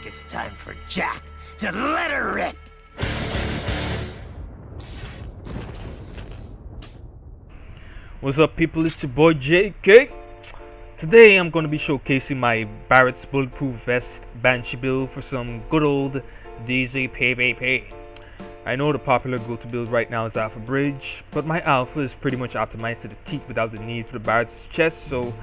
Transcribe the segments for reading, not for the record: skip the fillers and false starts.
think it's time for Jack to let her rip. What's up, people? It's your boy JK. Today I'm going to be showcasing my Barret's Bulletproof Vest Banshee build for some good old DZ PvP. I know the popular go-to build right now is Alpha Bridge, but my Alpha is pretty much optimized to the teeth without the need for the Barret's chest, so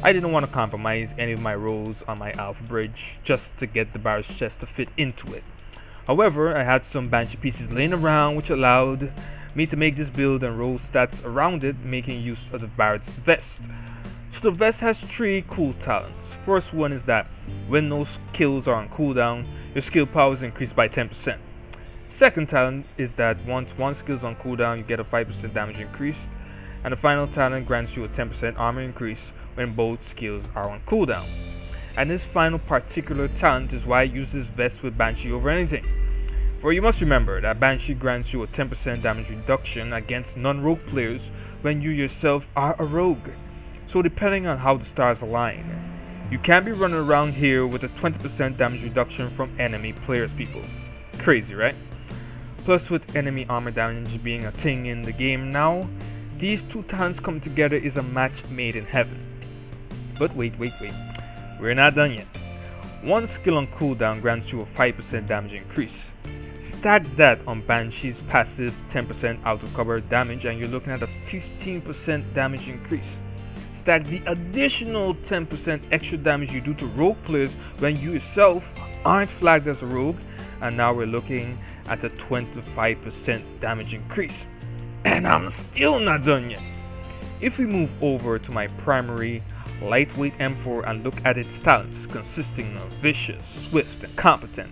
I didn't want to compromise any of my rolls on my Alpha Bridge just to get the Barret's chest to fit into it. However, I had some Banshee pieces laying around which allowed me to make this build and roll stats around it, making use of the Barret's vest. So the vest has 3 cool talents. First one is that when no skills are on cooldown, your skill power is increased by 10%. Second talent is that once one skill is on cooldown, you get a 5% damage increase. And the final talent grants you a 10% armor increase when both skills are on cooldown. And this final particular talent is why I use this vest with Banshee over anything. For you must remember that Banshee grants you a 10% damage reduction against non-rogue players when you yourself are a rogue. So depending on how the stars align, you can be running around here with a 20% damage reduction from enemy players, people. Crazy, right? Plus, with enemy armor damage being a thing in the game now, these two talents come together is a match made in heaven. But wait, we're not done yet. One skill on cooldown grants you a 5% damage increase. Stack that on Banshee's passive 10% auto cover damage and you're looking at a 15% damage increase. Stack the additional 10% extra damage you do to rogue players when you yourself aren't flagged as a rogue, and now we're looking at a 25% damage increase. And I'm still not done yet. If we move over to my primary lightweight M4 and look at its talents consisting of vicious, swift, and competent,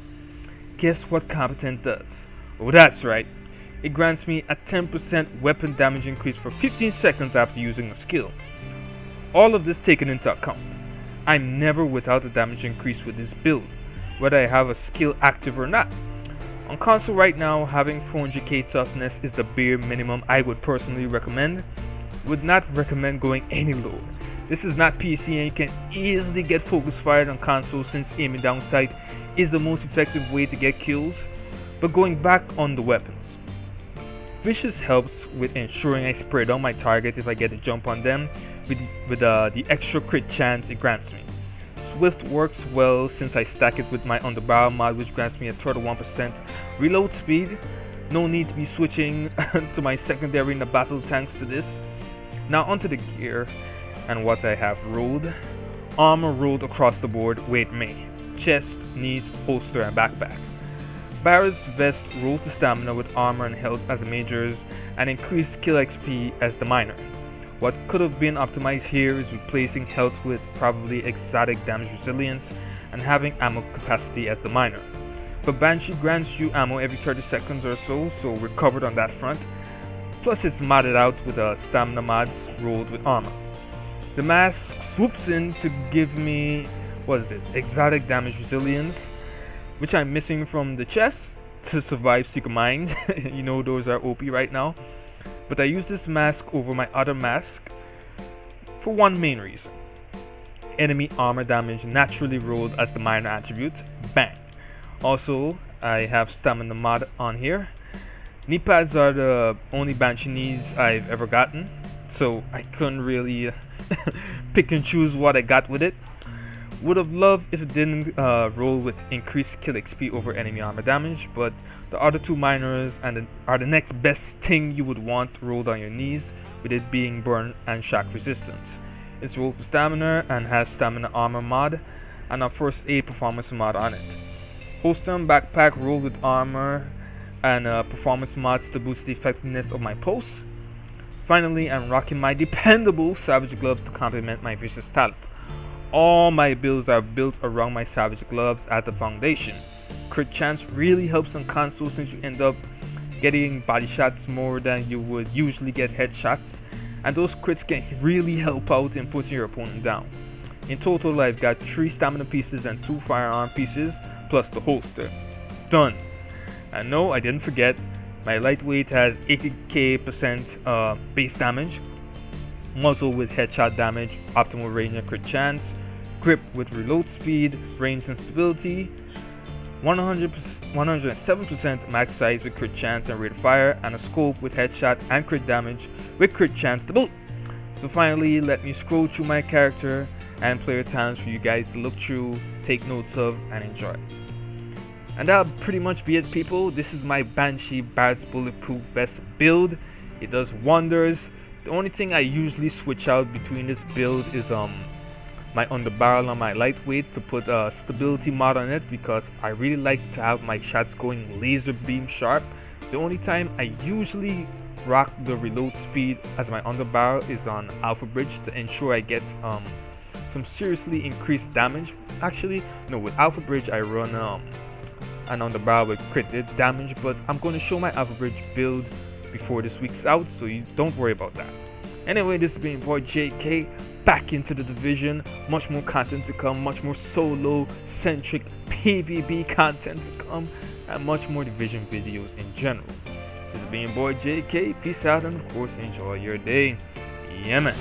guess what competent does? Oh, that's right, it grants me a 10% weapon damage increase for 15 seconds after using a skill. All of this taken into account, I'm never without a damage increase with this build, whether I have a skill active or not. On console right now, having 400k toughness is the bare minimum I would personally recommend. Would not recommend going any lower. This is not PC and you can easily get focus fired on console since aiming down sight is the most effective way to get kills. But going back on the weapons, Vicious helps with ensuring I spray down my target if I get a jump on them with the extra crit chance it grants me. Swift works well since I stack it with my underbarrel mod, which grants me a 31% reload speed. No need to be switching to my secondary in the battle thanks to this. Now onto the gear and what I have rolled. Armor rolled across the board with me. Chest, knees, holster, and backpack. Barret's vest rolled to stamina with armor and health as the majors and increased kill XP as the minor. What could have been optimized here is replacing health with probably exotic damage resilience and having ammo capacity as the minor. But Banshee grants you ammo every 30 seconds or so we're covered on that front. Plus it's modded out with stamina mods rolled with armor. The mask swoops in to give me, exotic damage resilience, which I'm missing from the chest to survive Secret Mines. You know those are OP right now. But I use this mask over my other mask for one main reason. Enemy armor damage naturally rolled as the minor attribute. Bang! Also, I have stamina mod on here. Knee pads are the only Banshee knees I've ever gotten, so I couldn't really pick and choose what I got with it. Would have loved if it didn't roll with increased kill XP over enemy armor damage, but the other two minors are the next best thing you would want rolled on your knees, with it being burn and shock resistance. It's rolled for stamina and has stamina armor mod and a first aid performance mod on it. Holster and backpack rolled with armor and performance mods to boost the effectiveness of my pulse. Finally, I'm rocking my dependable Savage gloves to complement my vicious talent. All my builds are built around my Savage gloves at the foundation. Crit chance really helps on console since you end up getting body shots more than you would usually get headshots, and those crits can really help out in putting your opponent down. In total, I've got 3 stamina pieces and 2 firearm pieces plus the holster. Done. And no, I didn't forget, my lightweight has 80% base damage, muzzle with headshot damage, optimal range and crit chance, grip with reload speed, range and stability, 107% max size with crit chance and rate of fire, and a scope with headshot and crit damage with crit chance to boot. So finally, let me scroll through my character and player talents for you guys to look through, take notes of, and enjoy. And that'll pretty much be it, people. This is my Banshee Barret's Bulletproof Vest build. It does wonders. The only thing I usually switch out between this build is my underbarrel on my lightweight to put a stability mod on it, because I really like to have my shots going laser beam sharp. The only time I usually rock the reload speed as my underbarrel is on Alpha Bridge to ensure I get some seriously increased damage. Actually, no, with Alpha Bridge I run an underbarrel with crit damage, but I'm going to show my Alpha Bridge build before this week's out, so you don't worry about that. Anyway, this has been your boy JK, back into the division. Much more content to come, much more solo centric PvP content to come, and much more division videos in general. This has been your boy JK, peace out, and of course enjoy your day. Yeah man.